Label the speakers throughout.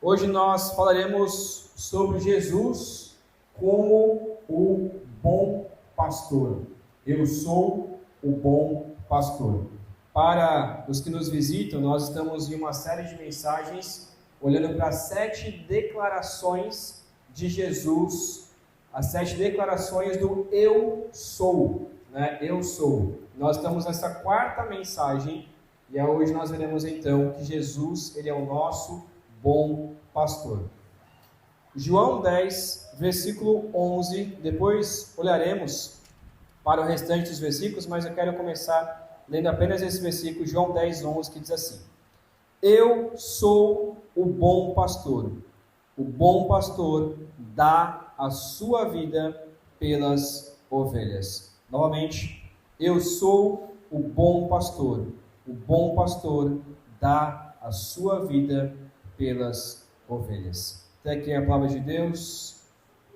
Speaker 1: Hoje nós falaremos sobre Jesus como o bom pastor. Eu sou o bom pastor. Para os que nos visitam, nós estamos em uma série de mensagens olhando para 7 declarações de Jesus, as 7 declarações do eu sou, né? Eu sou. Nós estamos nessa 4ª mensagem e hoje nós veremos então que Jesus, ele é o nosso bom pastor. João 10, versículo 11, depois olharemos para o restante dos versículos, mas eu quero começar lendo apenas esse versículo, João 10, 11, que diz assim: Eu sou o bom pastor. O bom pastor dá a sua vida pelas ovelhas. Novamente, eu sou o bom pastor. O bom pastor dá a sua vida pelas ovelhas. Até aqui a palavra de Deus.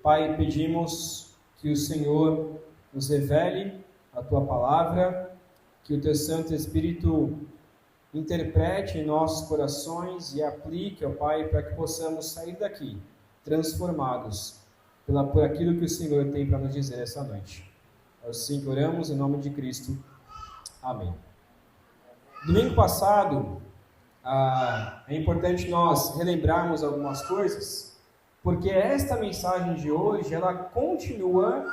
Speaker 1: Pai, pedimos que o Senhor nos revele a tua palavra, que o teu Santo Espírito interprete em nossos corações e aplique, ó Pai, para que possamos sair daqui transformados por aquilo que o Senhor tem para nos dizer essa noite. Assim que oramos em nome de Cristo. Amém. Domingo passado, é importante nós relembrarmos algumas coisas, porque esta mensagem de hoje, ela continua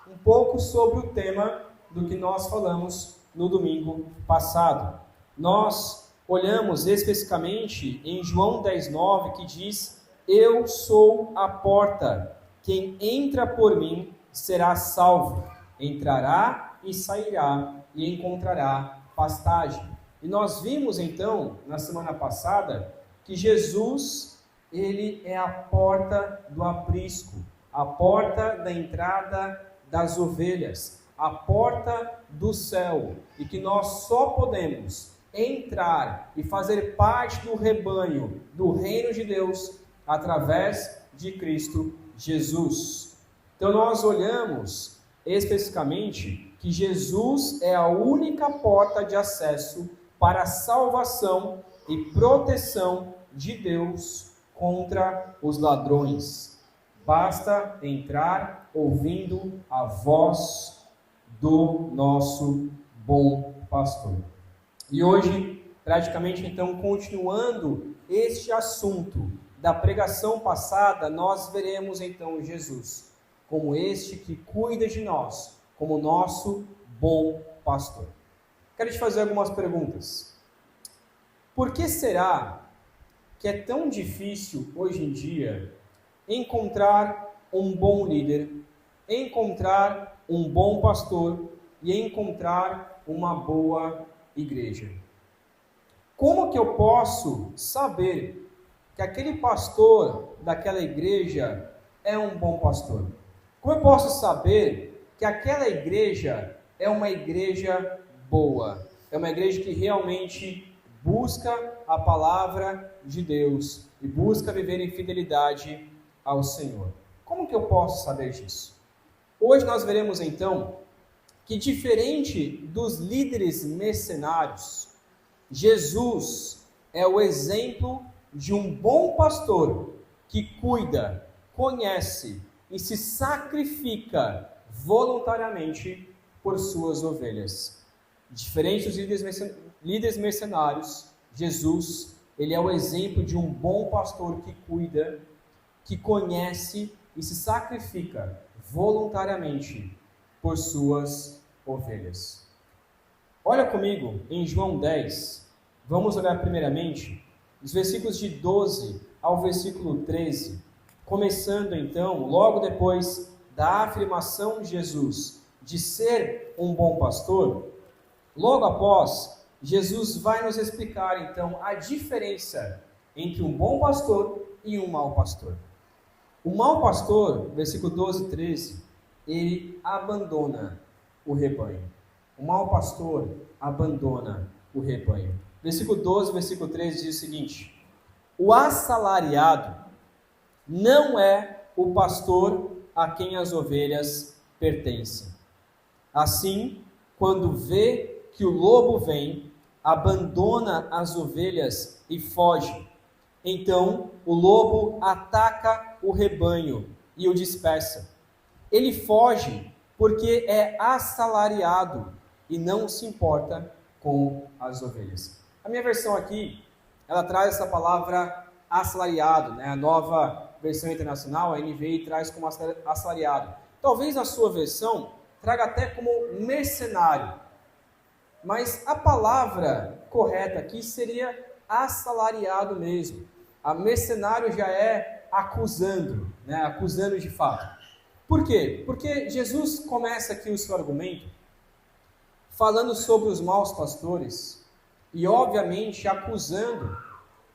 Speaker 1: um pouco sobre o tema do que nós falamos no domingo passado. Nós olhamos especificamente em João 10:9, que diz: Eu sou a porta, quem entra por mim será salvo, entrará e sairá e encontrará pastagem. E nós vimos então, na semana passada, que Jesus, ele é a porta do aprisco, a porta da entrada das ovelhas, a porta do céu, e que nós só podemos entrar e fazer parte do rebanho, do reino de Deus, através de Cristo Jesus. Então nós olhamos especificamente que Jesus é a única porta de acesso para a salvação e proteção de Deus contra os ladrões. Basta entrar ouvindo a voz do nosso bom pastor. E hoje, praticamente então, continuando este assunto da pregação passada, nós veremos então Jesus como este que cuida de nós, como nosso bom pastor. Quero te fazer algumas perguntas. Por que será que é tão difícil hoje em dia encontrar um bom líder, encontrar um bom pastor e encontrar uma boa igreja? Como que eu posso saber que aquele pastor daquela igreja é um bom pastor? Como eu posso saber que aquela igreja é uma igreja boa? É uma igreja que realmente busca a palavra de Deus e busca viver em fidelidade ao Senhor. Como que eu posso saber disso? Hoje nós veremos então que, diferente dos líderes mercenários, Jesus é o exemplo de um bom pastor que cuida, conhece e se sacrifica voluntariamente por suas ovelhas. Diferente dos líderes mercenários, Jesus, ele é o exemplo de um bom pastor que cuida, que conhece e se sacrifica voluntariamente por suas ovelhas. Olha comigo em João 10, vamos olhar primeiramente os versículos de 12 ao versículo 13, começando então, logo depois da afirmação de Jesus de ser um bom pastor. Logo após, Jesus vai nos explicar então a diferença entre um bom pastor e um mau pastor. O mau pastor, versículo 12 e 13, ele abandona o rebanho. O mau pastor abandona o rebanho. Versículo 12, versículo 13 diz o seguinte: O assalariado não é o pastor a quem as ovelhas pertencem. Assim, quando vê que o lobo vem, abandona as ovelhas e foge. Então o lobo ataca o rebanho e o dispersa. Ele foge porque é assalariado e não se importa com as ovelhas. A minha versão aqui, ela traz essa palavra assalariado, né? A nova versão internacional, a NVI, traz como assalariado. Talvez a sua versão traga até como mercenário. Mas a palavra correta aqui seria assalariado mesmo. A mercenário já é acusando, né? Acusando de fato. Por quê? Porque Jesus começa aqui o seu argumento falando sobre os maus pastores e, obviamente, acusando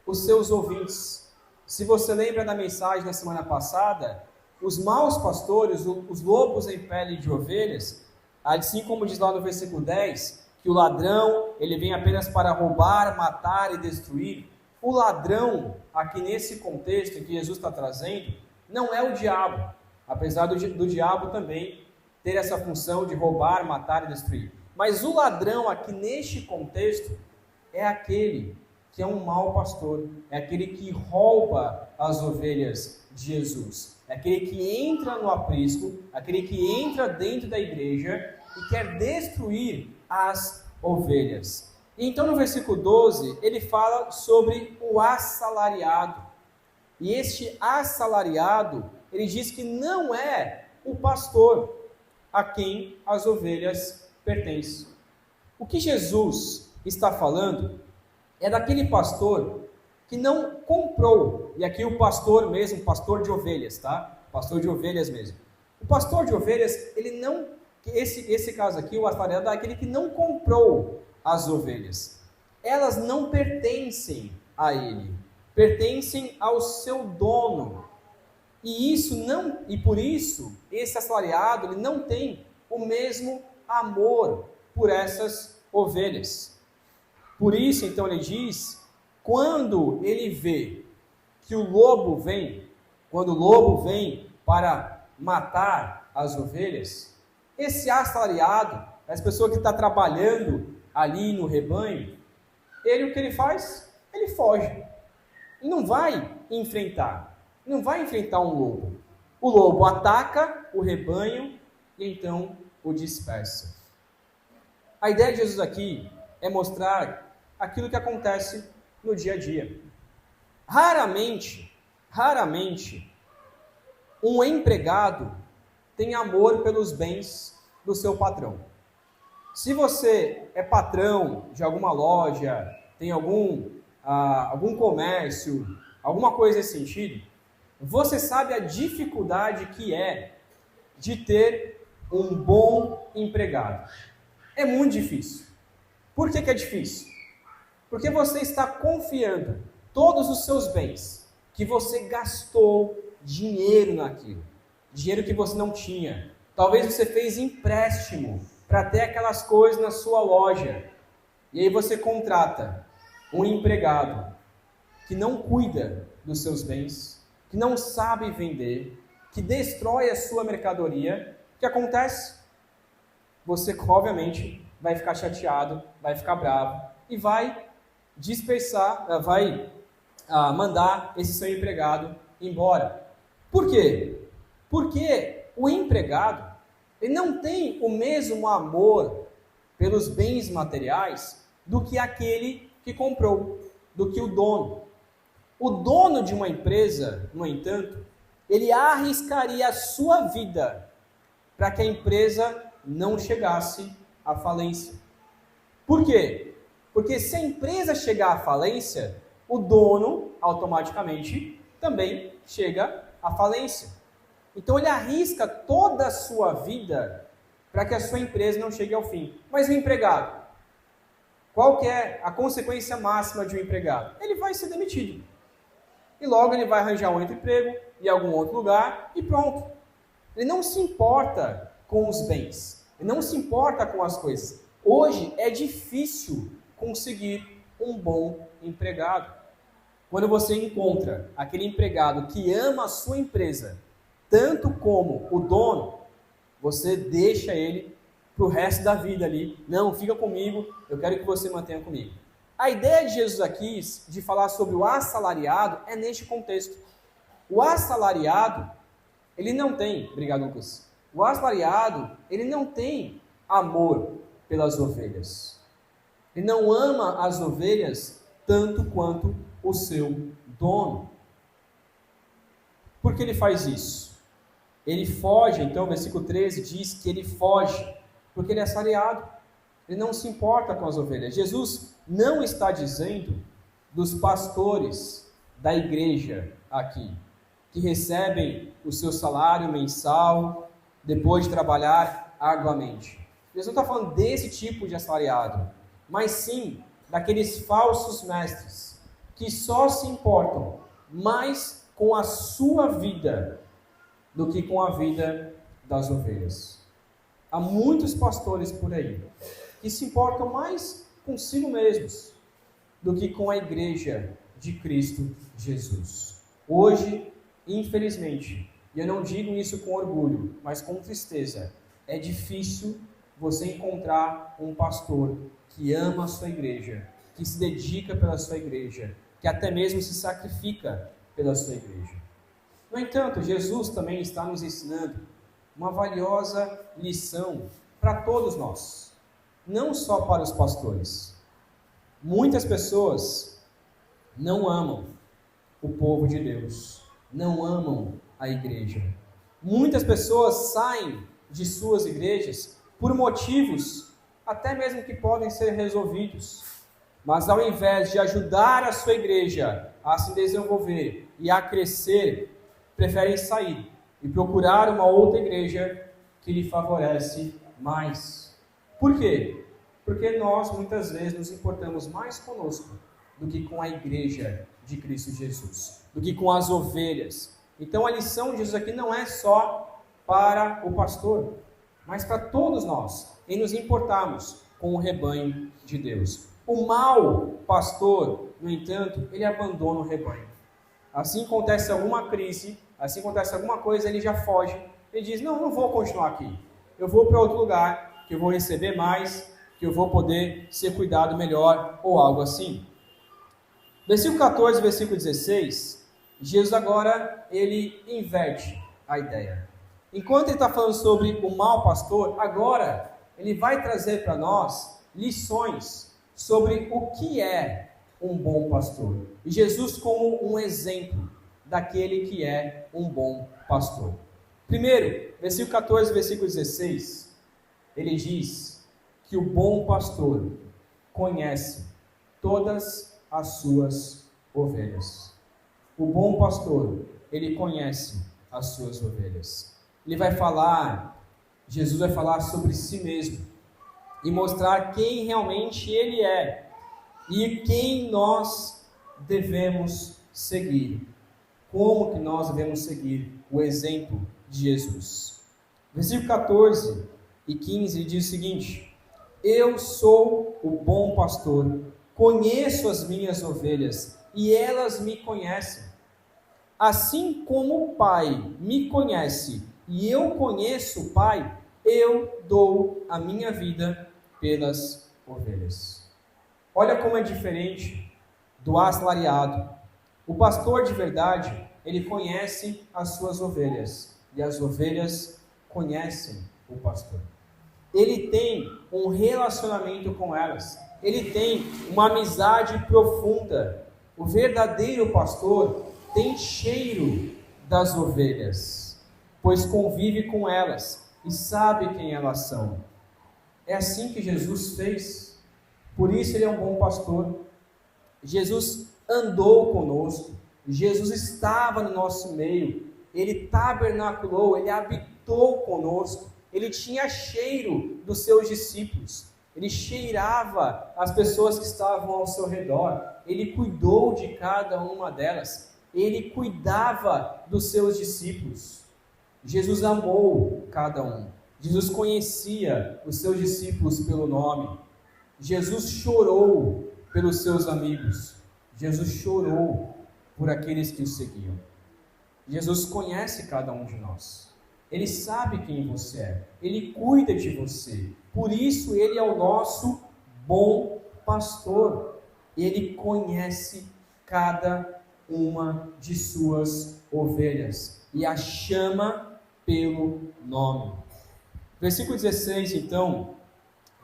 Speaker 1: os seus ouvintes. Se você lembra da mensagem na semana passada, os maus pastores, os lobos em pele de ovelhas, assim como diz lá no versículo 10, que o ladrão, ele vem apenas para roubar, matar e destruir. O ladrão, aqui nesse contexto que Jesus está trazendo, não é o diabo, apesar do diabo também ter essa função de roubar, matar e destruir. Mas o ladrão aqui neste contexto é aquele que é um mau pastor, é aquele que rouba as ovelhas de Jesus, é aquele que entra no aprisco, aquele que entra dentro da igreja e quer destruir as ovelhas. Então no versículo 12, ele fala sobre o assalariado. E este assalariado, ele diz que não é o pastor a quem as ovelhas pertencem. O que Jesus está falando é daquele pastor que não comprou, e aqui o pastor mesmo, pastor de ovelhas, tá? Pastor de ovelhas mesmo. O pastor de ovelhas, ele não, esse caso aqui, o assalariado é aquele que não comprou as ovelhas. Elas não pertencem a ele, pertencem ao seu dono. E por isso, esse assalariado, ele não tem o mesmo amor por essas ovelhas. Por isso, então, ele diz, quando ele vê que o lobo vem, quando o lobo vem para matar as ovelhas, esse assalariado, essa pessoa que está trabalhando ali no rebanho, o que ele faz? Ele foge. Ele não vai enfrentar um lobo. O lobo ataca o rebanho e então o dispersa. A ideia de Jesus aqui é mostrar aquilo que acontece no dia a dia. Raramente, um empregado tem amor pelos bens do seu patrão. Se você é patrão de alguma loja, tem algum comércio, alguma coisa nesse sentido, você sabe a dificuldade que é de ter um bom empregado. É muito difícil. Por que é difícil? Porque você está confiando todos os seus bens, que você gastou dinheiro naquilo, dinheiro que você não tinha. Talvez você fez empréstimo para ter aquelas coisas na sua loja. E aí você contrata um empregado que não cuida dos seus bens, que não sabe vender, que destrói a sua mercadoria. O que acontece? Você, obviamente, vai ficar chateado, vai ficar bravo e vai mandar esse seu empregado embora. Por quê? Porque o empregado, ele não tem o mesmo amor pelos bens materiais do que aquele que comprou, do que o dono. O dono de uma empresa, no entanto, ele arriscaria a sua vida para que a empresa não chegasse à falência. Por quê? Porque se a empresa chegar à falência, o dono automaticamente também chega à falência. Então ele arrisca toda a sua vida para que a sua empresa não chegue ao fim. Mas o empregado, qual que é a consequência máxima de um empregado? Ele vai ser demitido. E logo ele vai arranjar um outro emprego em algum outro lugar e pronto. Ele não se importa com os bens. Ele não se importa com as coisas. Hoje é difícil conseguir um bom empregado. Quando você encontra aquele empregado que ama a sua empresa, tanto como o dono, você deixa ele para o resto da vida ali. Não, fica comigo, eu quero que você mantenha comigo. A ideia de Jesus aqui, de falar sobre o assalariado, é neste contexto. O assalariado, ele não tem, obrigado Lucas, o assalariado, ele não tem amor pelas ovelhas. Ele não ama as ovelhas tanto quanto o seu dono. Por que ele faz isso? Ele foge, então, o versículo 13 diz que ele foge, porque ele é assalariado. Ele não se importa com as ovelhas. Jesus não está dizendo dos pastores da igreja aqui, que recebem o seu salário mensal depois de trabalhar arduamente. Jesus não está falando desse tipo de assalariado, mas sim daqueles falsos mestres que só se importam mais com a sua vida do que com a vida das ovelhas. Há muitos pastores por aí que se importam mais consigo mesmos do que com a igreja de Cristo Jesus. Hoje, infelizmente, e eu não digo isso com orgulho, mas com tristeza, é difícil você encontrar um pastor que ama a sua igreja, que se dedica pela sua igreja, que até mesmo se sacrifica pela sua igreja. No entanto, Jesus também está nos ensinando uma valiosa lição para todos nós, não só para os pastores. Muitas pessoas não amam o povo de Deus, não amam a igreja. Muitas pessoas saem de suas igrejas por motivos até mesmo que podem ser resolvidos, mas ao invés de ajudar a sua igreja a se desenvolver e a crescer, preferem sair e procurar uma outra igreja que lhe favorece mais. Por quê? Porque nós muitas vezes nos importamos mais conosco do que com a igreja de Cristo Jesus, do que com as ovelhas. Então a lição de Jesus aqui não é só para o pastor, mas para todos nós, em nos importarmos com o rebanho de Deus. O mau pastor, no entanto, ele abandona o rebanho. Assim acontece alguma crise, assim acontece alguma coisa, ele já foge. Ele diz, não vou continuar aqui. Eu vou para outro lugar, que eu vou receber mais, que eu vou poder ser cuidado melhor, ou algo assim. Versículo 14, versículo 16, Jesus agora, ele inverte a ideia. Enquanto ele está falando sobre o mau pastor, agora ele vai trazer para nós lições sobre o que é um bom pastor. E Jesus como um exemplo daquele que é um bom pastor. Primeiro, versículo 14, versículo 16, ele diz que o bom pastor conhece todas as suas ovelhas. O bom pastor, ele conhece as suas ovelhas. Ele vai falar, Jesus vai falar sobre si mesmo e mostrar quem realmente ele é e quem nós devemos seguir. Como que nós devemos seguir o exemplo de Jesus. Versículo 14 e 15 diz o seguinte: eu sou o bom pastor, conheço as minhas ovelhas e elas me conhecem. Assim como o Pai me conhece e eu conheço o Pai, eu dou a minha vida pelas ovelhas. Olha como é diferente do assalariado. O pastor de verdade, ele conhece as suas ovelhas e as ovelhas conhecem o pastor. Ele tem um relacionamento com elas, ele tem uma amizade profunda. O verdadeiro pastor tem cheiro das ovelhas, pois convive com elas e sabe quem elas são. É assim que Jesus fez, por isso ele é um bom pastor. Jesus andou conosco, Jesus estava no nosso meio, ele tabernaculou, ele habitou conosco, ele tinha cheiro dos seus discípulos, ele cheirava as pessoas que estavam ao seu redor, ele cuidou de cada uma delas, ele cuidava dos seus discípulos. Jesus amou cada um, Jesus conhecia os seus discípulos pelo nome, Jesus chorou pelos seus amigos, Jesus chorou por aqueles que o seguiam. Jesus conhece cada um de nós, ele sabe quem você é, ele cuida de você, por isso ele é o nosso bom pastor. Ele conhece cada uma de suas ovelhas e a chama pelo nome. Versículo 16, então,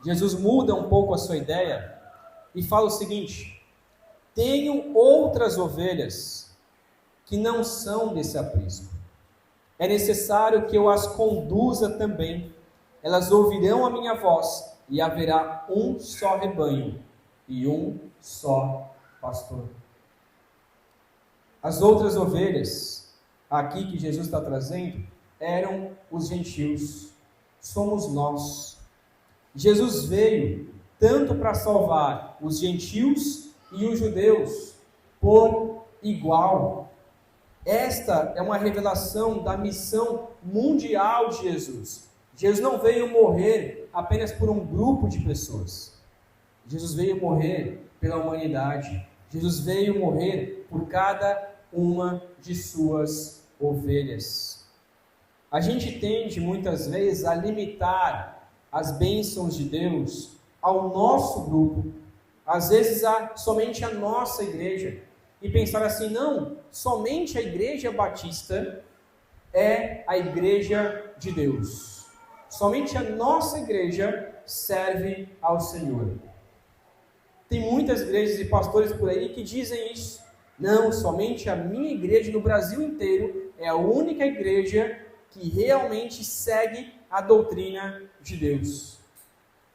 Speaker 1: Jesus muda um pouco a sua ideia e fala o seguinte: tenho outras ovelhas que não são desse aprisco. É necessário que eu as conduza também. Elas ouvirão a minha voz, e haverá um só rebanho e um só pastor. As outras ovelhas, aqui que Jesus está trazendo, eram os gentios. Somos nós. Jesus veio tanto para salvar os gentios e os judeus por igual. Esta é uma revelação da missão mundial de Jesus. Jesus não veio morrer apenas por um grupo de pessoas. Jesus veio morrer pela humanidade. Jesus veio morrer por cada uma de suas ovelhas. A gente tende muitas vezes a limitar as bênçãos de Deus ao nosso grupo, às vezes somente a nossa igreja, e pensar assim: não, somente a igreja batista é a igreja de Deus, somente a nossa igreja serve ao Senhor. Tem muitas igrejas e pastores por aí que dizem isso. Não, somente a minha igreja no Brasil inteiro é a única igreja que realmente segue a doutrina de Deus.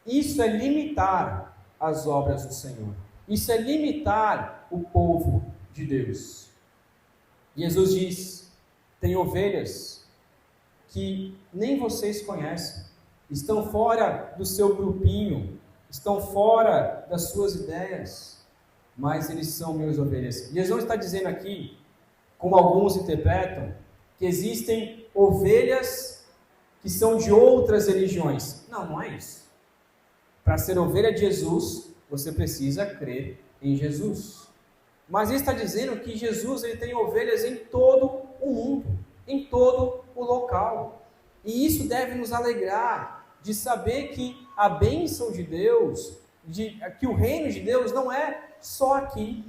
Speaker 1: Isso é limitar as obras do Senhor. Isso é limitar o povo de Deus. Jesus diz: tem ovelhas que nem vocês conhecem, estão fora do seu grupinho, estão fora das suas ideias, mas eles são minhas ovelhas. Jesus está dizendo aqui, como alguns interpretam, que existem ovelhas que são de outras religiões. Não, não é isso. Para ser ovelha de Jesus, você precisa crer em Jesus. Mas ele está dizendo que Jesus ele tem ovelhas em todo o mundo, em todo o local. E isso deve nos alegrar de saber que a bênção de Deus, que o reino de Deus não é só aqui,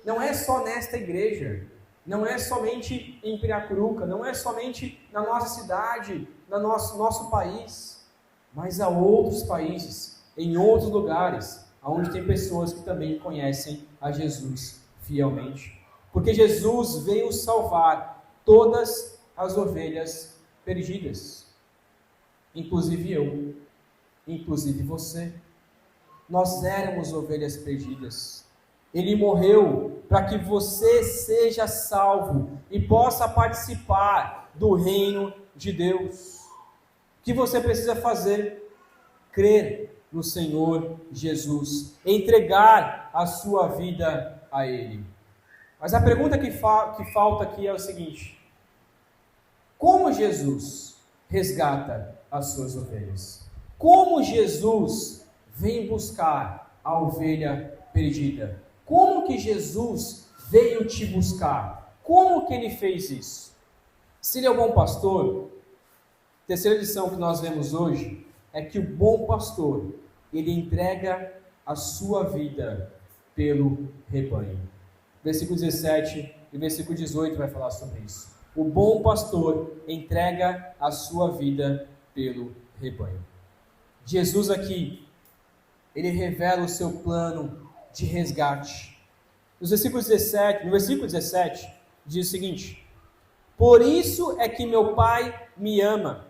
Speaker 1: não é só nesta igreja, não é somente em Piracuruca, não é somente na nossa cidade, no nosso país, mas há outros países, em outros lugares, onde tem pessoas que também conhecem a Jesus fielmente. Porque Jesus veio salvar todas as ovelhas perdidas, inclusive eu, inclusive você. Nós éramos ovelhas perdidas. Ele morreu para que você seja salvo e possa participar do reino de Deus. O que você precisa fazer? Crer no Senhor Jesus, entregar a sua vida a Ele. Mas a pergunta que falta aqui é o seguinte: como Jesus resgata as suas ovelhas? Como Jesus vem buscar a ovelha perdida? Como que Jesus veio te buscar? Como que Ele fez isso? Se Ele é o bom pastor, a terceira lição que nós vemos hoje é que o bom pastor, ele entrega a sua vida pelo rebanho. Versículo 17 e versículo 18 vai falar sobre isso. O bom pastor entrega a sua vida pelo rebanho. Jesus aqui, ele revela o seu plano de resgate. No versículo 17, diz o seguinte: por isso é que meu Pai me ama,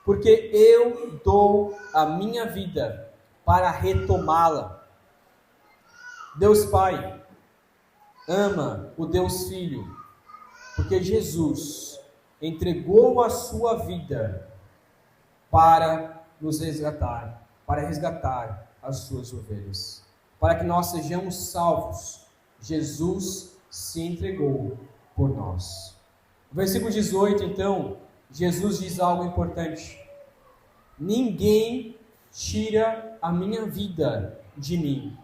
Speaker 1: porque eu dou a minha vida para retomá-la. Deus Pai ama o Deus Filho, porque Jesus entregou a sua vida para nos resgatar, para resgatar as suas ovelhas, para que nós sejamos salvos. Jesus se entregou por nós. No versículo 18, então, Jesus diz algo importante: ninguém tira a minha vida de mim,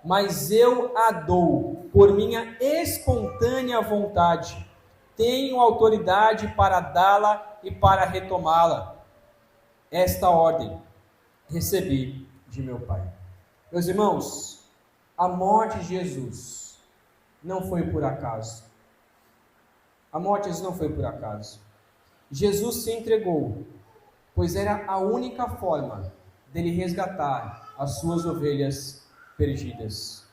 Speaker 1: mas eu a dou por minha espontânea vontade. Tenho autoridade para dá-la e para retomá-la. Esta ordem recebi de meu Pai. Meus irmãos, A morte de Jesus não foi por acaso. A morte de Jesus não foi por acaso. Jesus se entregou, pois era a única forma dele resgatar as suas ovelhas perdidas.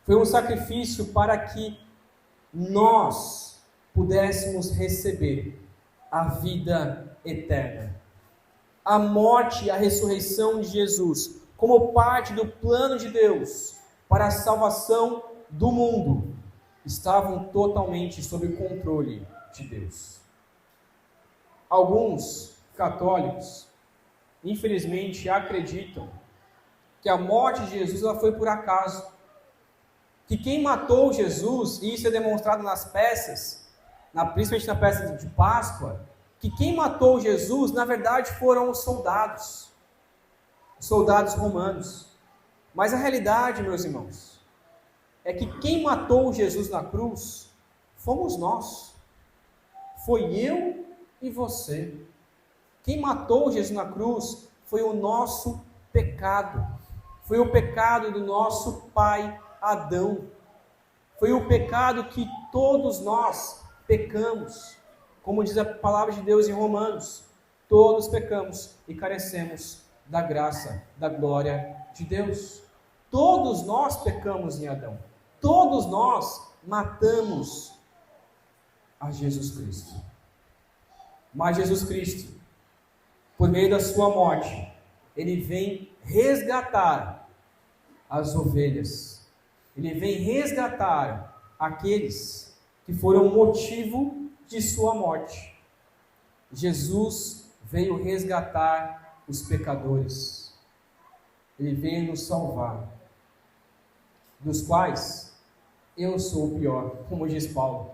Speaker 1: Foi um sacrifício para que nós pudéssemos receber a vida eterna. A morte e a ressurreição de Jesus, como parte do plano de Deus para a salvação do mundo, estavam totalmente sob o controle de Deus. Alguns católicos, infelizmente, acreditam que a morte de Jesus ela foi por acaso. Que quem matou Jesus, e isso é demonstrado nas peças, principalmente na peça de Páscoa, que quem matou Jesus, na verdade, foram os soldados romanos. Mas a realidade, meus irmãos, é que quem matou Jesus na cruz fomos nós. Foi eu e você. Quem matou Jesus na cruz foi o nosso pecado. Foi o pecado do nosso pai Adão. Foi o pecado que todos nós pecamos. Como diz a palavra de Deus em Romanos, todos pecamos e carecemos da graça, da glória de Deus. Todos nós pecamos em Adão. Todos nós matamos a Jesus Cristo. Mas Jesus Cristo, por meio da sua morte, ele vem resgatar as ovelhas. Ele vem resgatar aqueles que foram motivo de sua morte. Jesus veio resgatar os pecadores. Ele veio nos salvar, dos quais eu sou o pior, como diz Paulo.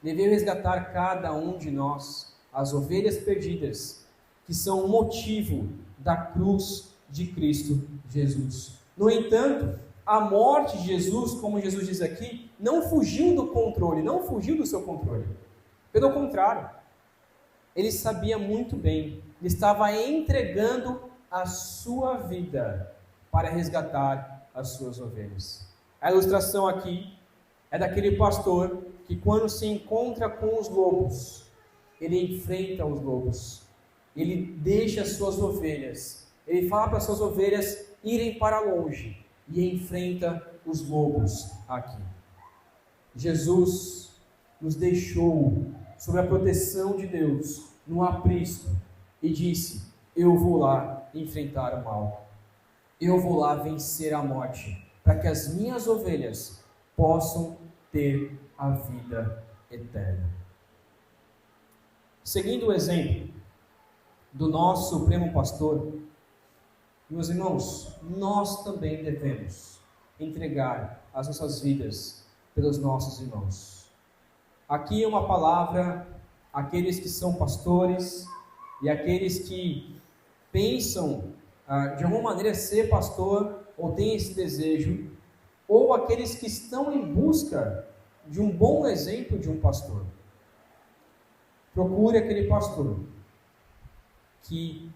Speaker 1: Ele veio resgatar cada um de nós, as ovelhas perdidas, que são o motivo da cruz de Cristo Jesus. No entanto, a morte de Jesus, como Jesus diz aqui, não fugiu do controle, não fugiu do seu controle. Pelo contrário, ele sabia muito bem, ele estava entregando a sua vida para resgatar as suas ovelhas. A ilustração aqui é daquele pastor que, quando se encontra com os lobos, ele enfrenta os lobos, ele deixa as suas ovelhas, ele fala para as suas ovelhas irem para longe e enfrenta os lobos aqui. Jesus nos deixou sob a proteção de Deus no aprisco e disse: eu vou lá enfrentar o mal, eu vou lá vencer a morte, para que as minhas ovelhas possam ter a vida eterna. Seguindo o exemplo do nosso Supremo Pastor, meus irmãos, nós também devemos entregar as nossas vidas pelos nossos irmãos. Aqui é uma palavra àqueles que são pastores e aqueles que pensam de alguma maneira ser pastor ou têm esse desejo, ou aqueles que estão em busca de um bom exemplo de um pastor. Procure aquele pastor que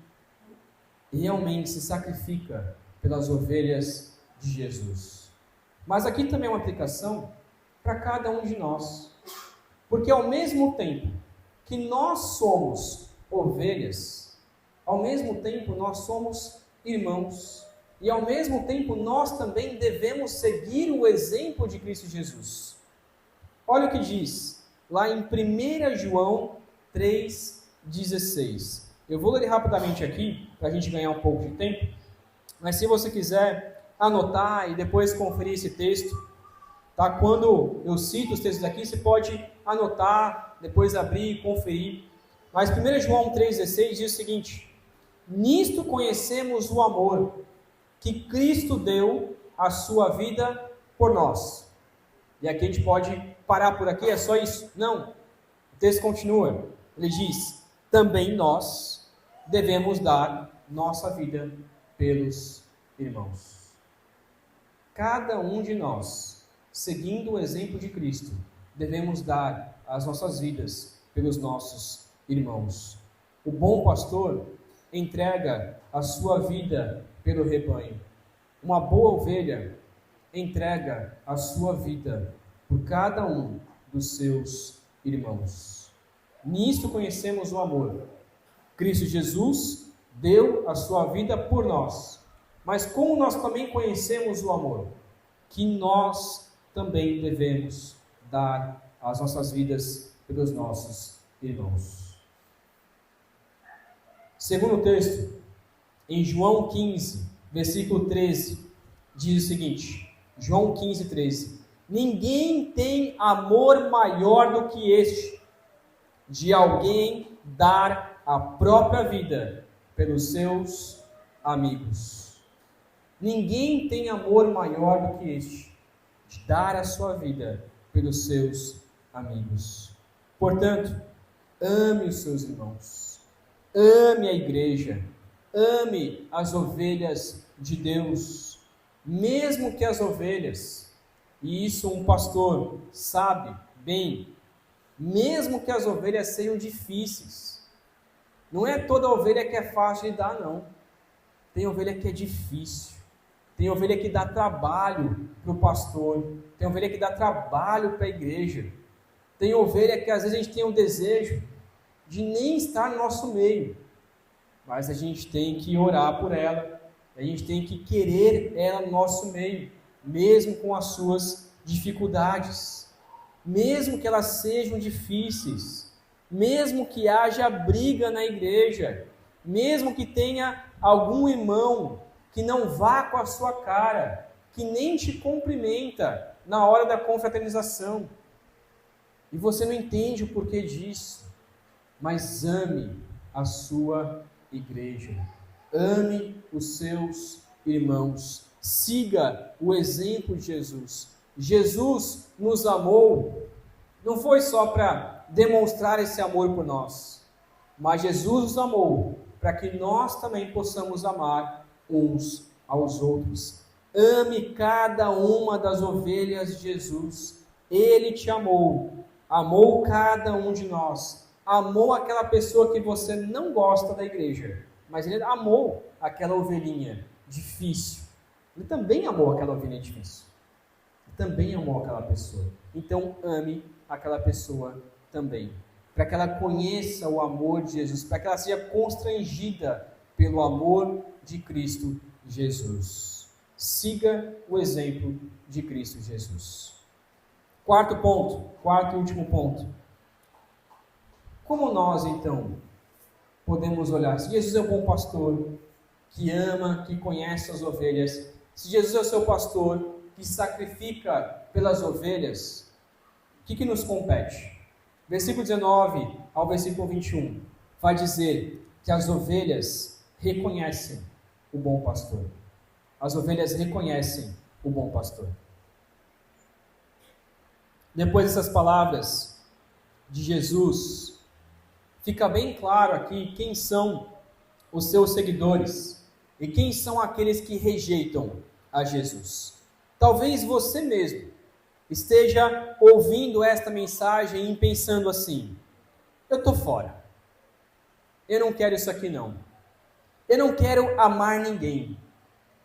Speaker 1: realmente se sacrifica pelas ovelhas de Jesus. Mas aqui também é uma aplicação para cada um de nós. Porque ao mesmo tempo que nós somos ovelhas, ao mesmo tempo nós somos irmãos. E ao mesmo tempo nós também devemos seguir o exemplo de Cristo Jesus. Olha o que diz lá em 1 João 3,16. Eu vou ler rapidamente aqui, para a gente ganhar um pouco de tempo, mas se você quiser anotar e depois conferir esse texto, tá? Quando eu cito os textos aqui, você pode anotar, depois abrir e conferir. Mas 1 João 3,16 diz o seguinte: nisto conhecemos o amor que Cristo deu a sua vida por nós. E aqui a gente pode parar por aqui, é só isso? Não. O texto continua. Ele diz: também nós devemos dar nossa vida pelos irmãos. Cada um de nós, seguindo o exemplo de Cristo, devemos dar as nossas vidas pelos nossos irmãos. O bom pastor entrega a sua vida pelo rebanho. Uma boa ovelha entrega a sua vida por cada um dos seus irmãos. Nisto conhecemos o amor. Cristo Jesus deu a sua vida por nós. Mas como nós também conhecemos o amor? Que nós também devemos dar as nossas vidas pelos nossos irmãos. Segundo texto, em João 15, versículo 13, diz o seguinte, João 15, 13, ninguém tem amor maior do que este, de alguém dar a própria vida pelos seus amigos. Ninguém tem amor maior do que este, de dar a sua vida pelos seus amigos. Portanto, ame os seus irmãos, ame a igreja, ame as ovelhas de Deus, mesmo que as ovelhas, e isso um pastor sabe bem, mesmo que as ovelhas sejam difíceis. Não é toda ovelha que é fácil de lidar, não. Tem ovelha que é difícil. Tem ovelha que dá trabalho para o pastor. Tem ovelha que dá trabalho para a igreja. Tem ovelha que às vezes a gente tem o desejo de nem estar no nosso meio. Mas a gente tem que orar por ela. A gente tem que querer ela no nosso meio. Mesmo com as suas dificuldades. Mesmo que elas sejam difíceis. Mesmo que haja briga na igreja. Mesmo que tenha algum irmão que não vá com a sua cara, que nem te cumprimenta na hora da confraternização. E você não entende o porquê disso, mas ame a sua igreja, ame os seus irmãos, siga o exemplo de Jesus. Jesus nos amou, não foi só para demonstrar esse amor por nós, mas Jesus nos amou para que nós também possamos amar uns aos outros. Ame cada uma das ovelhas de Jesus. Ele te amou, amou cada um de nós, amou aquela pessoa que você não gosta da igreja, mas ele amou aquela ovelhinha difícil. Ele também amou aquela ovelhinha difícil. Ele também amou aquela pessoa. Então ame aquela pessoa também, para que ela conheça o amor de Jesus, para que ela seja constrangida pelo amor de Cristo Jesus. Siga o exemplo de Cristo Jesus. Quarto e último ponto. Como nós, então, podemos olhar? Se Jesus é o bom pastor, que ama, que conhece as ovelhas, se Jesus é o seu pastor, que sacrifica pelas ovelhas, o que nos compete? Versículo 19 ao versículo 21 vai dizer que as ovelhas reconhecem o bom pastor. As ovelhas reconhecem o bom pastor. Depois dessas palavras de Jesus, fica bem claro aqui quem são os seus seguidores e quem são aqueles que rejeitam a Jesus. Talvez você mesmo esteja ouvindo esta mensagem e pensando assim: eu estou fora, eu não quero isso aqui não, eu não quero amar ninguém,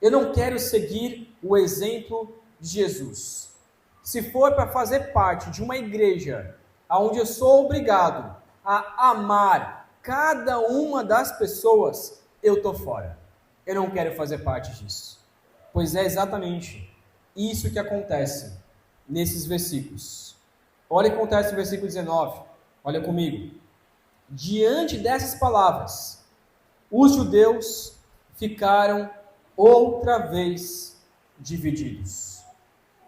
Speaker 1: eu não quero seguir o exemplo de Jesus. Se for para fazer parte de uma igreja onde eu sou obrigado a amar cada uma das pessoas, eu estou fora, eu não quero fazer parte disso. Pois é exatamente isso que acontece nesses versículos. Olha o que acontece no versículo 19, olha comigo. Diante dessas palavras, os judeus ficaram outra vez divididos.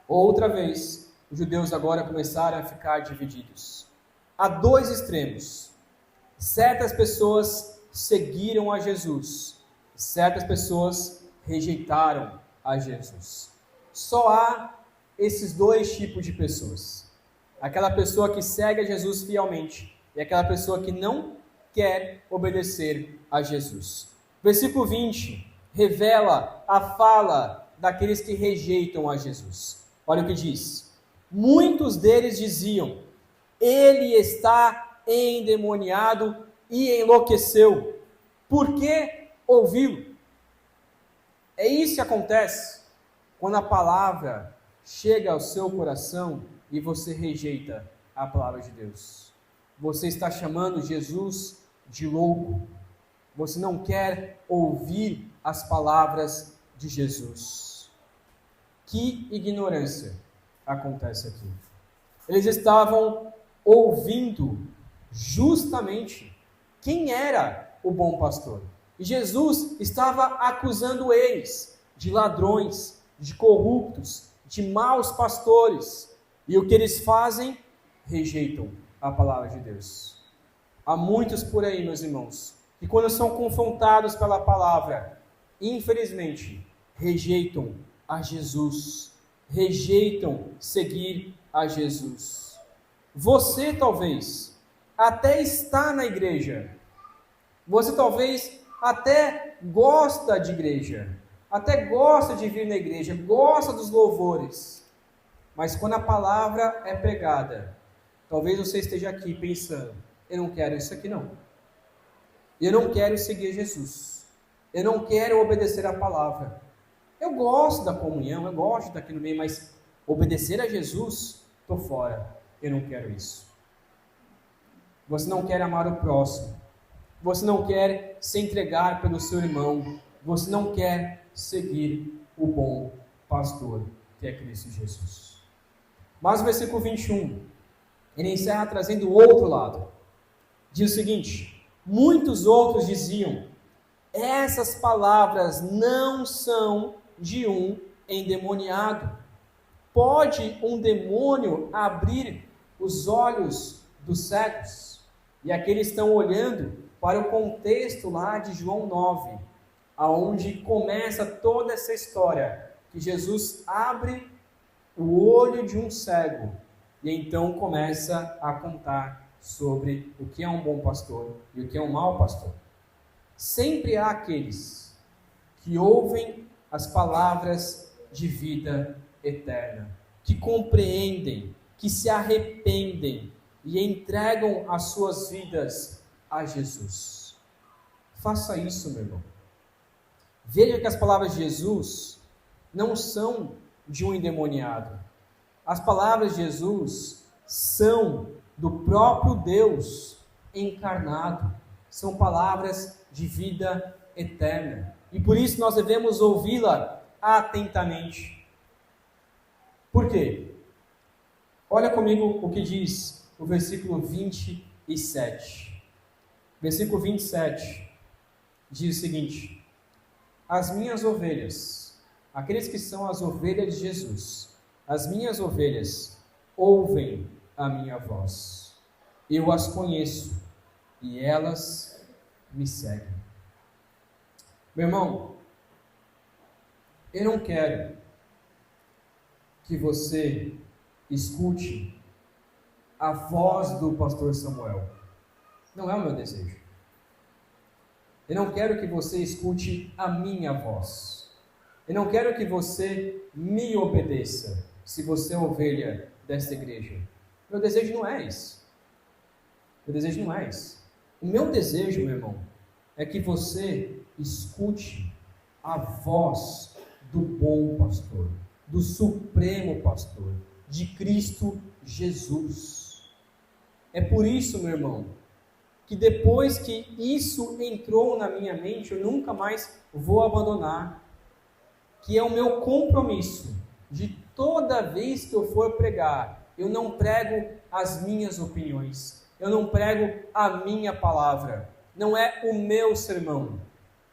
Speaker 1: Outra vez, os judeus agora começaram a ficar divididos. Há dois extremos. Certas pessoas seguiram a Jesus, certas pessoas rejeitaram a Jesus. Só há esses dois tipos de pessoas. Aquela pessoa que segue a Jesus fielmente e aquela pessoa que não quer obedecer a Jesus. Versículo 20 revela a fala daqueles que rejeitam a Jesus. Olha o que diz. Muitos deles diziam: ele está endemoniado e enlouqueceu. Por que ouvi-lo? É isso que acontece quando a palavra chega ao seu coração e você rejeita a palavra de Deus? Você está chamando Jesus de louco. Você não quer ouvir as palavras de Jesus. Que ignorância acontece aqui. Eles estavam ouvindo justamente quem era o bom pastor. E Jesus estava acusando eles de ladrões, de corruptos, de maus pastores. E o que eles fazem? Rejeitam a palavra de Deus. Há muitos por aí, meus irmãos, que quando são confrontados pela palavra, infelizmente, rejeitam a Jesus. Rejeitam seguir a Jesus. Você talvez até está na igreja. Você talvez até gosta de igreja. Até gosta de vir na igreja. Gosta dos louvores. Mas quando a palavra é pregada, talvez você esteja aqui pensando: eu não quero isso aqui não. Eu não quero seguir Jesus. Eu não quero obedecer a palavra. Eu gosto da comunhão, eu gosto daqui no meio, mas obedecer a Jesus, estou fora. Eu não quero isso. Você não quer amar o próximo. Você não quer se entregar pelo seu irmão. Você não quer seguir o bom pastor, que é Cristo Jesus. Mas o versículo 21, ele encerra trazendo o outro lado. Diz o seguinte: muitos outros diziam: essas palavras não são de um endemoniado. Pode um demônio abrir os olhos dos cegos? E aqui eles estão olhando para o contexto lá de João 9, aonde começa toda essa história, que Jesus abre o olho de um cego, e então começa a contar sobre o que é um bom pastor e o que é um mau pastor. Sempre há aqueles que ouvem as palavras de vida eterna, que compreendem, que se arrependem e entregam as suas vidas a Jesus. Faça isso, meu irmão. Veja que as palavras de Jesus não são de um endemoniado. As palavras de Jesus são do próprio Deus encarnado. São palavras de vida eterna. E por isso nós devemos ouvi-la atentamente. Por quê? Olha comigo o que diz o versículo 27. Versículo 27 diz o seguinte: as minhas ovelhas, aqueles que são as ovelhas de Jesus, as minhas ovelhas ouvem a minha voz. Eu as conheço e elas me seguem. Meu irmão, eu não quero que você escute a voz do pastor Samuel. Não é o meu desejo. Eu não quero que você escute a minha voz. Eu não quero que você me obedeça, se você é ovelha desta igreja. Meu desejo não é esse. Meu desejo não é esse. O meu desejo, meu irmão, é que você escute a voz do bom pastor, do supremo pastor, de Cristo Jesus. É por isso, meu irmão, que depois que isso entrou na minha mente, eu nunca mais vou abandonar, que é o meu compromisso de toda vez que eu for pregar, eu não prego as minhas opiniões, eu não prego a minha palavra, não é o meu sermão,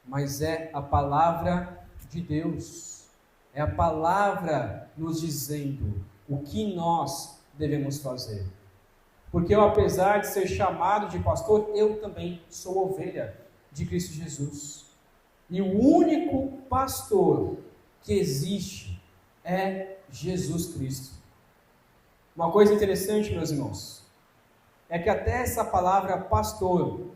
Speaker 1: mas é a palavra de Deus, é a palavra nos dizendo o que nós devemos fazer. Porque eu, apesar de ser chamado de pastor, eu também sou ovelha de Cristo Jesus. E o único pastor que existe é Jesus Cristo. Uma coisa interessante, meus irmãos, é que até essa palavra pastor,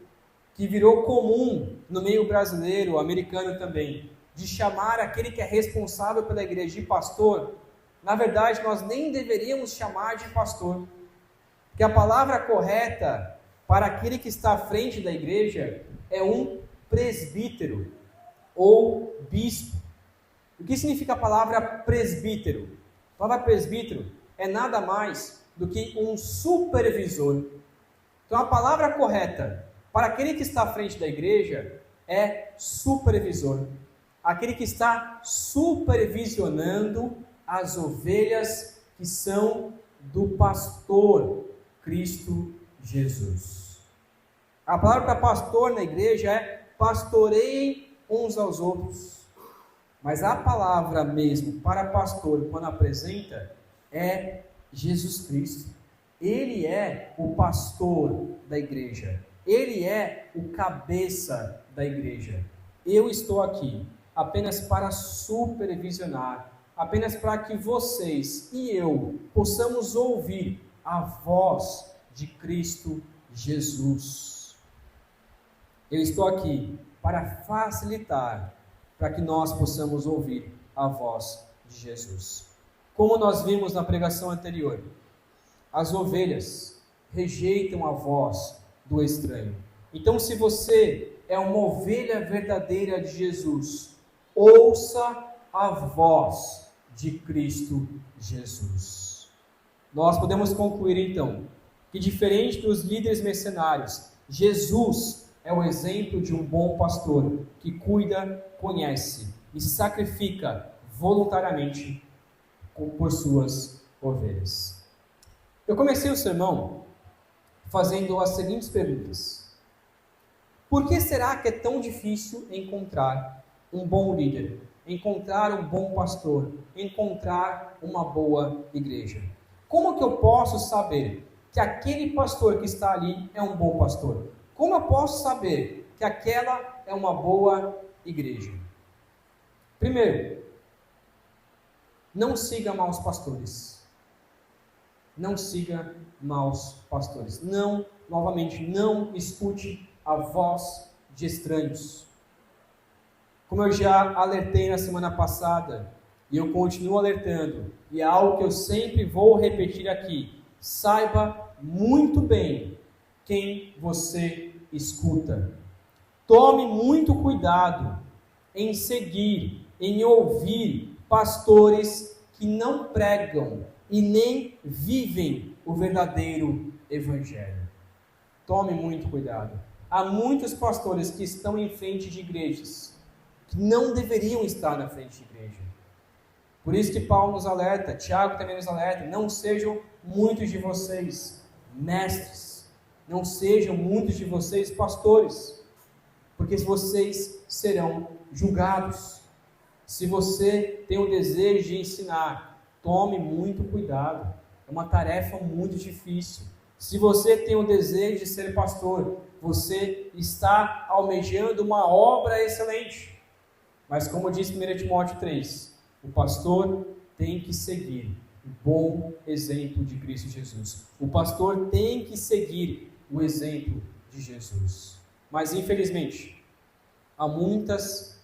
Speaker 1: que virou comum no meio brasileiro, americano também, de chamar aquele que é responsável pela igreja de pastor, na verdade nós nem deveríamos chamar de pastor. Porque a palavra correta para aquele que está à frente da igreja é um presbítero ou bispo. O que significa a palavra presbítero? A palavra presbítero é nada mais do que um supervisor. Então a palavra correta para aquele que está à frente da igreja é supervisor. Aquele que está supervisionando as ovelhas que são do pastor Cristo Jesus. A palavra para pastor na igreja é pastoreiem uns aos outros. Mas a palavra mesmo para pastor, quando apresenta, é Jesus Cristo. Ele é o pastor da igreja. Ele é o cabeça da igreja. Eu estou aqui apenas para supervisionar, apenas para que vocês e eu possamos ouvir a voz de Cristo Jesus. Eu estou aqui para facilitar, para que nós possamos ouvir a voz de Jesus. Como nós vimos na pregação anterior, as ovelhas rejeitam a voz do estranho. Então, se você é uma ovelha verdadeira de Jesus, ouça a voz de Cristo Jesus. Nós podemos concluir então que, diferente dos líderes mercenários, Jesus é o exemplo de um bom pastor que cuida, conhece e sacrifica voluntariamente por suas ovelhas. Eu comecei o sermão fazendo as seguintes perguntas. Por que será que é tão difícil encontrar um bom líder, encontrar um bom pastor, encontrar uma boa igreja? Como que eu posso saber que aquele pastor que está ali é um bom pastor? Como eu posso saber que aquela é uma boa igreja? Primeiro, não siga maus pastores. Não siga maus pastores. Não, novamente, não escute a voz de estranhos. Como eu já alertei na semana passada, e eu continuo alertando, e é algo que eu sempre vou repetir aqui, saiba muito bem quem você escuta. Tome muito cuidado em seguir, em ouvir pastores que não pregam e nem vivem o verdadeiro evangelho. Tome muito cuidado. Há muitos pastores que estão em frente de igrejas que não deveriam estar na frente de igreja. Por isso que Paulo nos alerta, Tiago também nos alerta, não sejam muitos de vocês mestres, não sejam muitos de vocês pastores, porque vocês serão julgados. Se você tem o desejo de ensinar, tome muito cuidado, é uma tarefa muito difícil. Se você tem o desejo de ser pastor, você está almejando uma obra excelente. Mas como diz 1 Timóteo 3, o pastor tem que seguir o bom exemplo de Cristo Jesus. O pastor tem que seguir o exemplo de Jesus. Mas infelizmente, há muitos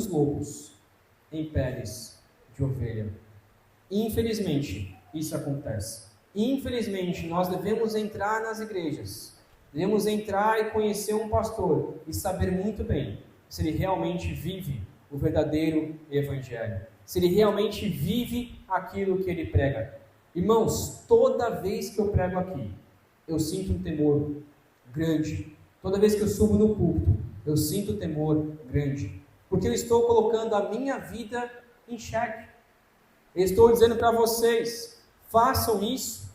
Speaker 1: lobos em peles de ovelha. Infelizmente, isso acontece. Infelizmente, nós devemos entrar nas igrejas, devemos entrar e conhecer um pastor e saber muito bem se ele realmente vive o verdadeiro evangelho, se ele realmente vive aquilo que ele prega. Irmãos, toda vez que eu prego aqui, eu sinto um temor grande. Toda vez que eu subo no púlpito, eu sinto um temor grande, porque eu estou colocando a minha vida em xeque. Eu estou dizendo para vocês, façam isso,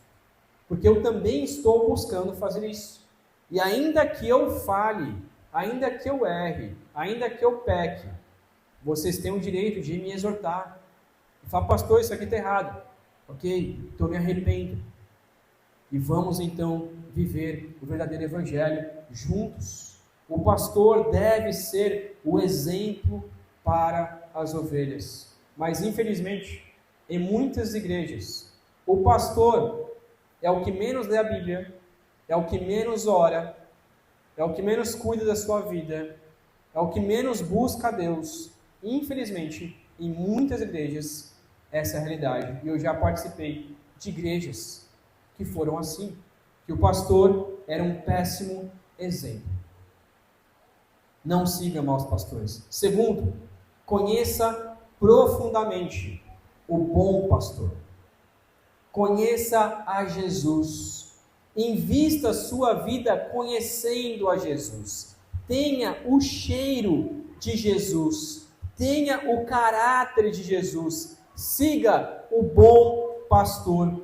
Speaker 1: porque eu também estou buscando fazer isso. E ainda que eu fale, ainda que eu erre, ainda que eu peque, vocês têm o direito de me exortar. E falar, pastor, isso aqui está errado. Ok, então me arrependo. E vamos então viver o verdadeiro evangelho juntos. O pastor deve ser o exemplo para as ovelhas. Mas infelizmente, em muitas igrejas, o pastor é o que menos lê a Bíblia, é o que menos ora, é o que menos cuida da sua vida, é o que menos busca a Deus. Infelizmente, em muitas igrejas, essa é a realidade. E eu já participei de igrejas que foram assim, que o pastor era um péssimo exemplo. Não siga maus pastores. Segundo, conheça profundamente o bom pastor. Conheça a Jesus. Invista a sua vida conhecendo a Jesus. Tenha o cheiro de Jesus. Tenha o caráter de Jesus. Siga o bom pastor.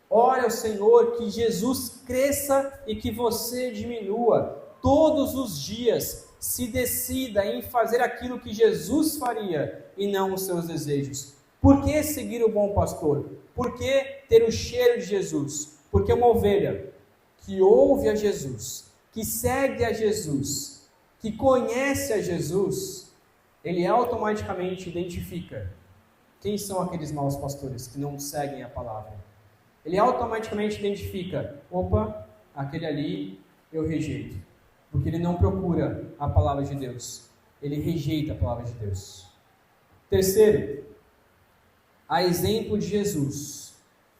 Speaker 1: Ore ao Senhor que Jesus cresça e que você diminua. Todos os dias se decida em fazer aquilo que Jesus faria e não os seus desejos. Por que seguir o bom pastor? Por que ter o cheiro de Jesus? Porque uma ovelha que ouve a Jesus, que segue a Jesus, que conhece a Jesus, ele automaticamente identifica quem são aqueles maus pastores que não seguem a palavra. Ele automaticamente identifica, opa, aquele ali eu rejeito, porque ele não procura a palavra de Deus, ele rejeita a palavra de Deus. Terceiro, a exemplo de Jesus,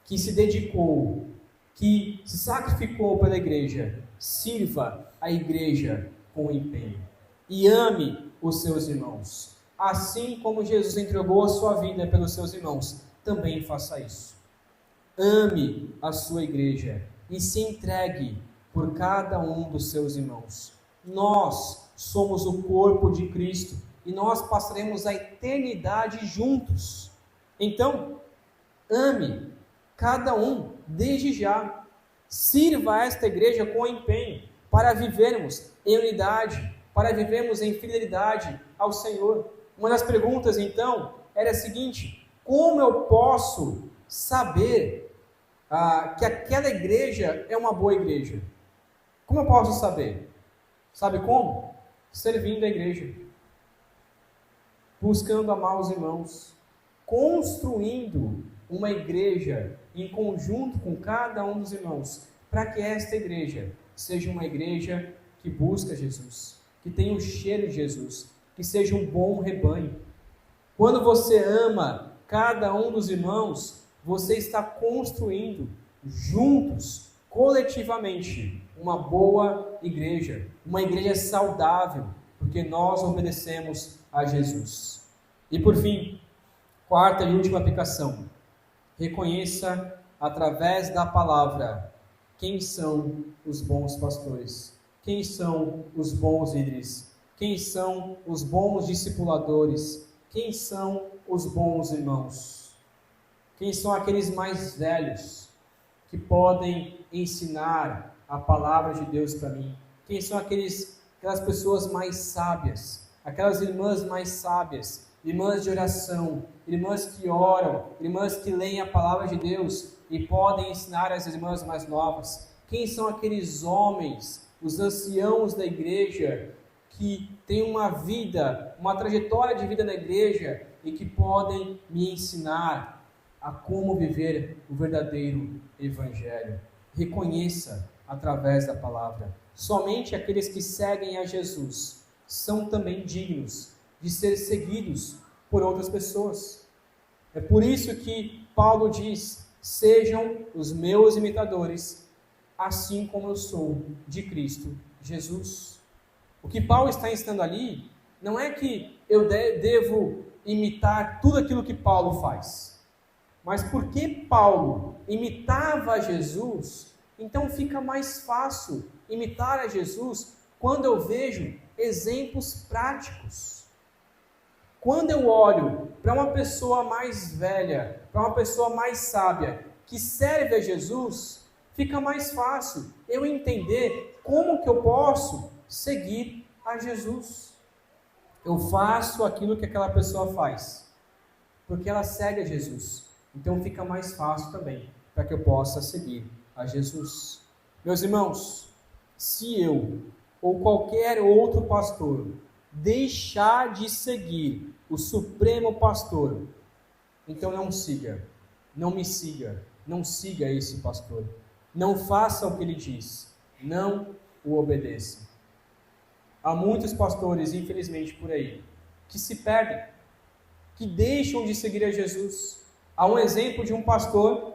Speaker 1: que se dedicou, que se sacrificou pela igreja, sirva a igreja com empenho e ame os seus irmãos. Assim como Jesus entregou a sua vida pelos seus irmãos, também faça isso. Ame a sua igreja e se entregue por cada um dos seus irmãos. Nós somos o corpo de Cristo e nós passaremos a eternidade juntos. Então, ame cada um desde já. Sirva esta igreja com empenho para vivermos em unidade, para vivermos em fidelidade ao Senhor. Uma das perguntas, então, era a seguinte: como eu posso saber que aquela igreja é uma boa igreja? Como eu posso saber? Sabe como? Servindo a igreja, buscando amar os irmãos, construindo uma igreja em conjunto com cada um dos irmãos, para que esta igreja seja uma igreja que busca Jesus, que tenha o cheiro de Jesus, que seja um bom rebanho. Quando você ama cada um dos irmãos, você está construindo juntos, coletivamente, uma boa igreja, uma igreja saudável, porque nós obedecemos a Jesus. E por fim, quarta e última aplicação: reconheça através da palavra quem são os bons pastores, quem são os bons líderes, quem são os bons discipuladores, quem são os bons irmãos, quem são aqueles mais velhos que podem ensinar a palavra de Deus para mim, quem são aquelas pessoas mais sábias, aquelas irmãs mais sábias, irmãs de oração, irmãs que oram, irmãs que leem a palavra de Deus e podem ensinar as irmãs mais novas. Quem são aqueles homens, os anciãos da igreja, que têm uma vida, uma trajetória de vida na igreja e que podem me ensinar a como viver o verdadeiro evangelho? Reconheça através da palavra. Somente aqueles que seguem a Jesus são também dignos de ser seguidos por outras pessoas. É por isso que Paulo diz: sejam os meus imitadores, assim como eu sou de Cristo Jesus. O que Paulo está ensinando ali não é que eu devo imitar tudo aquilo que Paulo faz, mas porque Paulo imitava Jesus, então fica mais fácil imitar a Jesus quando eu vejo exemplos práticos. Quando eu olho para uma pessoa mais velha, para uma pessoa mais sábia, que serve a Jesus, fica mais fácil eu entender como que eu posso seguir a Jesus. Eu faço aquilo que aquela pessoa faz, porque ela segue a Jesus. Então fica mais fácil também para que eu possa seguir a Jesus. Meus irmãos, se eu ou qualquer outro pastor deixar de seguir o Supremo Pastor, então não siga, não me siga, não siga esse pastor, não faça o que ele diz, não o obedeça. Há muitos pastores, infelizmente, por aí, que se perdem, que deixam de seguir a Jesus. Há um exemplo de um pastor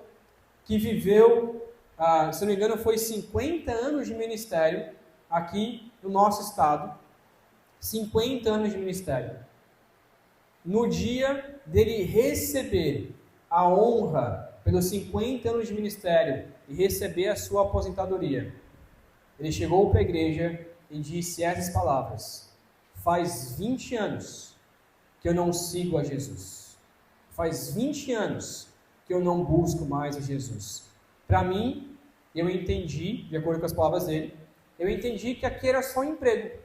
Speaker 1: que viveu, se não me engano, foi 50 anos de ministério aqui no nosso estado. 50 anos de ministério. No dia dele receber a honra pelos 50 anos de ministério e receber a sua aposentadoria, ele chegou para a igreja e disse essas palavras: faz 20 anos que eu não sigo a Jesus. Faz 20 anos que eu não busco mais a Jesus. Para mim, eu entendi, de acordo com as palavras dele, eu entendi que aqui era só um emprego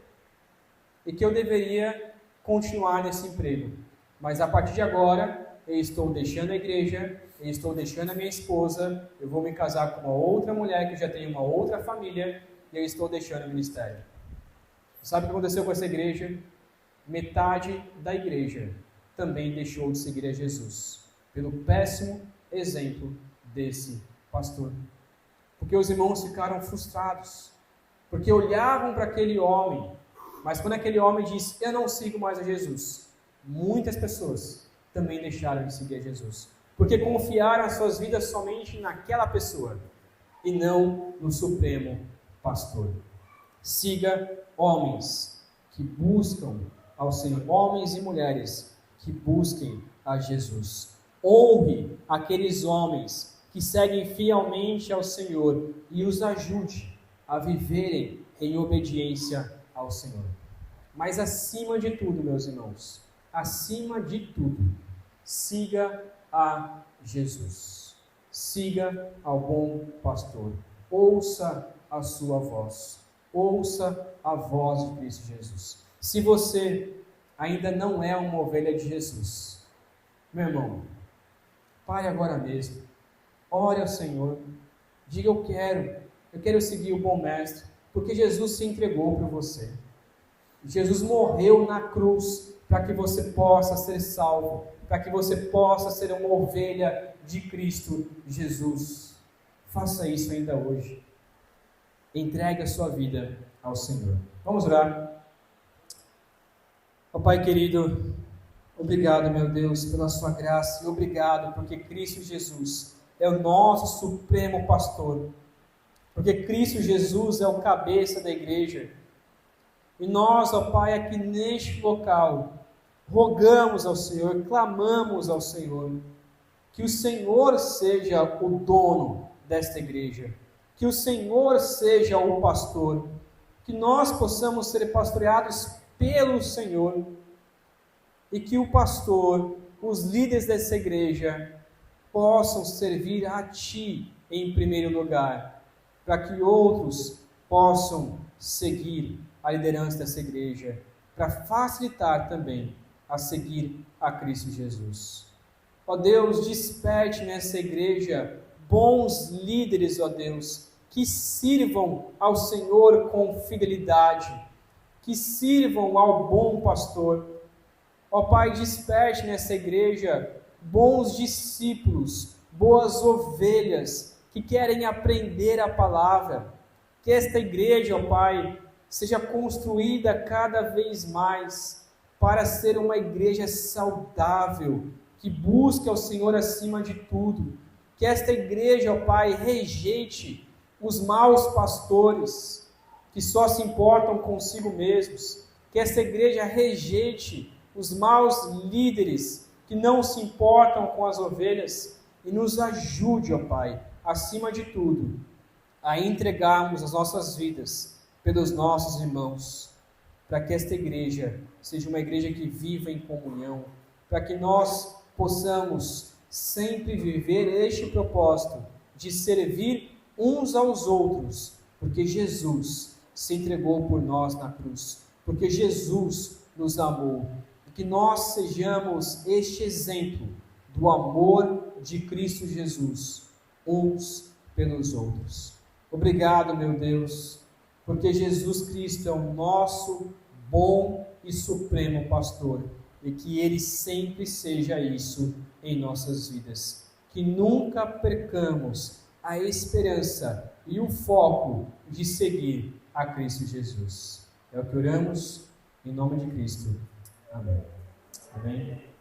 Speaker 1: e que eu deveria continuar nesse emprego. Mas a partir de agora, eu estou deixando a igreja, eu estou deixando a minha esposa, eu vou me casar com uma outra mulher que já tem uma outra família e eu estou deixando o ministério. Sabe o que aconteceu com essa igreja? Metade da igreja também deixou de seguir a Jesus, pelo péssimo exemplo desse pastor. Porque os irmãos ficaram frustrados, porque olhavam para aquele homem, mas quando aquele homem disse: eu não sigo mais a Jesus, muitas pessoas também deixaram de seguir a Jesus, porque confiaram as suas vidas somente naquela pessoa e não no Supremo Pastor. Siga homens que buscam ao Senhor, homens e mulheres que busquem a Jesus. Honre aqueles homens que seguem fielmente ao Senhor e os ajude a viverem em obediência ao Senhor. Mas acima de tudo, meus irmãos, acima de tudo, siga a Jesus. Siga ao bom pastor. Ouça a sua voz. Ouça a voz de Cristo Jesus. Se você ainda não é uma ovelha de Jesus, meu irmão, pare agora mesmo. Ore ao Senhor. Diga: eu quero seguir o bom mestre, porque Jesus se entregou por você. Jesus morreu na cruz para que você possa ser salvo, para que você possa ser uma ovelha de Cristo Jesus. Faça isso ainda hoje. Entregue a sua vida ao Senhor. Vamos orar. Ó Pai querido, obrigado, meu Deus, pela sua graça, e obrigado porque Cristo Jesus é o nosso supremo pastor, porque Cristo Jesus é o cabeça da igreja. E nós, ó Pai, aqui neste local, rogamos ao Senhor, clamamos ao Senhor, que o Senhor seja o dono desta igreja, que o Senhor seja o pastor, que nós possamos ser pastoreados pelo Senhor, e que o pastor, os líderes dessa igreja, possam servir a Ti em primeiro lugar, para que outros possam seguir a liderança dessa igreja, para facilitar também a seguir a Cristo Jesus. Ó Deus, desperte nessa igreja bons líderes, ó Deus, que sirvam ao Senhor com fidelidade, que sirvam ao bom pastor. Ó Pai, desperte nessa igreja bons discípulos, boas ovelhas, que querem aprender a palavra. Que esta igreja, ó Pai, seja construída cada vez mais para ser uma igreja saudável, que busque ao Senhor acima de tudo. Que esta igreja, ó Pai, rejeite os maus pastores, que só se importam consigo mesmos. Que esta igreja rejeite os maus líderes, que não se importam com as ovelhas, e nos ajude, ó Pai, acima de tudo, a entregarmos as nossas vidas pelos nossos irmãos, para que esta igreja seja uma igreja que viva em comunhão, para que nós possamos sempre viver este propósito de servir uns aos outros, porque Jesus se entregou por nós na cruz, porque Jesus nos amou, e que nós sejamos este exemplo do amor de Cristo Jesus, uns pelos outros. Obrigado, meu Deus, porque Jesus Cristo é o nosso bom e supremo pastor, e que Ele sempre seja isso em nossas vidas. Que nunca percamos a esperança e o foco de seguir a Cristo Jesus. É o que oramos, em nome de Cristo. Amém. Amém.